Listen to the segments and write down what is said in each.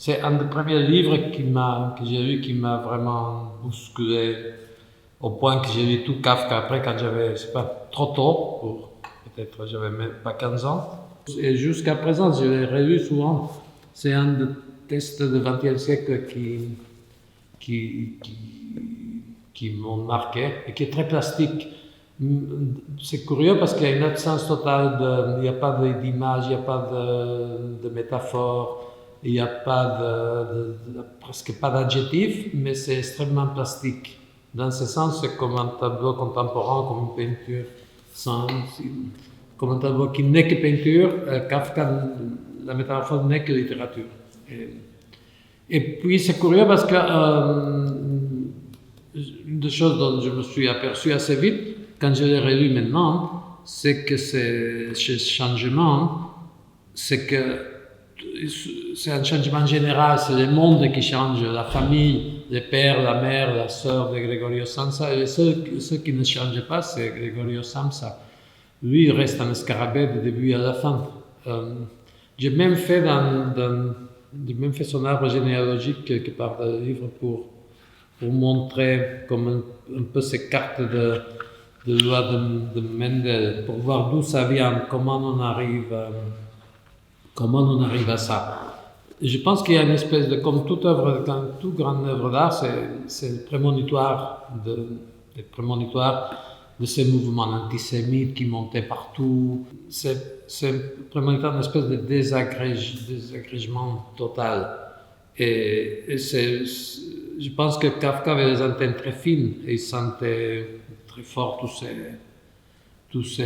C'est un des premiers livres que j'ai lu qui m'a vraiment bousculé, au point que j'ai lu tout Kafka après quand j'avais, je sais pas, trop tôt, peut-être j'avais même pas 15 ans. Et jusqu'à présent, je l'ai relu souvent. C'est un des textes du XXe siècle qui, qui, qui m'ont marqué et qui est très plastique. C'est curieux parce qu'il y a une absence totale, il n'y a pas d'image, il n'y a pas de métaphore, il n'y a pas presque pas d'adjectif, mais c'est extrêmement plastique. Dans ce sens, c'est comme un tableau contemporain, comme une peinture, comme un tableau qui n'est que peinture. Kafka, la métaphore n'est que littérature. Et puis c'est curieux parce que une des choses dont je me suis aperçu assez vite, quand je l'ai relu maintenant, c'est que ce changement, c'est un changement général, c'est le monde qui change, la famille, le père, la mère, la sœur de Gregorio Samsa, et ceux qui ne changent pas, c'est Gregorio Samsa. Lui, il reste un scarabée du début à la fin. J'ai même fait son arbre généalogique quelque part dans le livre pour montrer comme un peu ces cartes de loi de Mendel, pour voir d'où ça vient, comment on arrive à ça. Et je pense qu'il y a une espèce de, comme toute grande œuvre d'art, c'est le prémonitoire de ces mouvements antisémites qui montaient partout. C'est prémonitoire d'une espèce de désagrégement total. Et je pense que Kafka avait des antennes très fines et il sentait très fort tous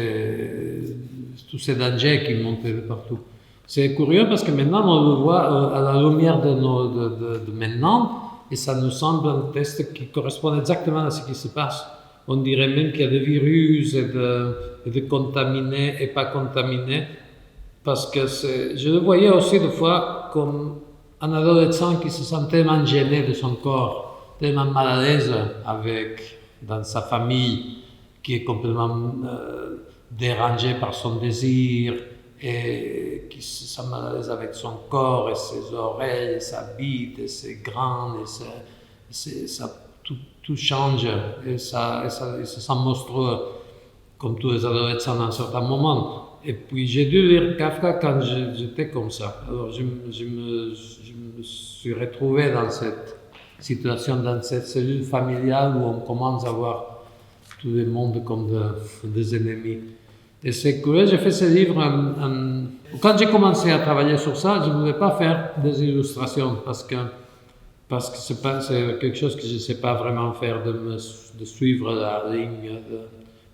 ces dangers qui montaient de partout. C'est curieux parce que maintenant on le voit à la lumière de maintenant et ça nous semble un texte qui correspond exactement à ce qui se passe. On dirait même qu'il y a des virus et de contaminés et pas contaminés, parce que je le voyais aussi des fois comme un adolescent qui se sent tellement gêné de son corps, tellement mal à l'aise dans sa famille, qui est complètement dérangé par son désir et qui se sent mal à l'aise avec son corps et ses oreilles, et sa bite, et ses grains, tout change et il se sent monstrueux, comme tous les adolescents à un certain moment. Et puis j'ai dû lire Kafka quand j'étais comme ça. Alors je me suis retrouvé dans cette situation, dans cette cellule familiale où on commence à voir tout le monde comme des ennemis. Et c'est curieux, j'ai fait ce livre quand j'ai commencé à travailler sur ça, je ne voulais pas faire des illustrations parce que c'est quelque chose que je ne sais pas vraiment faire, de suivre la ligne.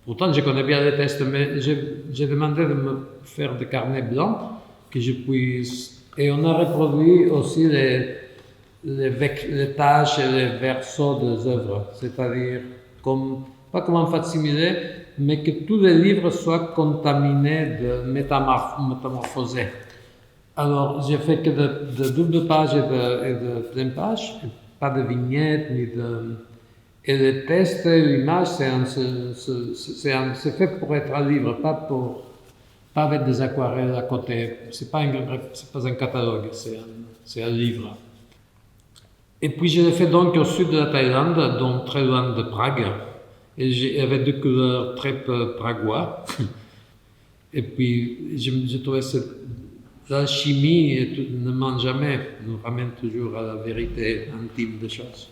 Pourtant, je connais bien les textes, mais j'ai demandé de me faire des carnets blancs que je puisse. Et on a reproduit aussi les tâches et les versos des œuvres, c'est-à-dire pas comme un facsimilé, mais que tous les livres soient contaminés de métamorphosés. Alors, j'ai fait que de double pages et de pleine page, pas de vignettes et le texte et l'image, c'est fait pour être un livre, pas avec des aquarelles à côté. C'est pas un catalogue, c'est un livre. Et puis je l'ai fait donc au sud de la Thaïlande, donc très loin de Prague, et avec des couleurs très peu pragois. Et puis je trouvais l'alchimie ne ment jamais, nous ramène toujours à la vérité intime des choses.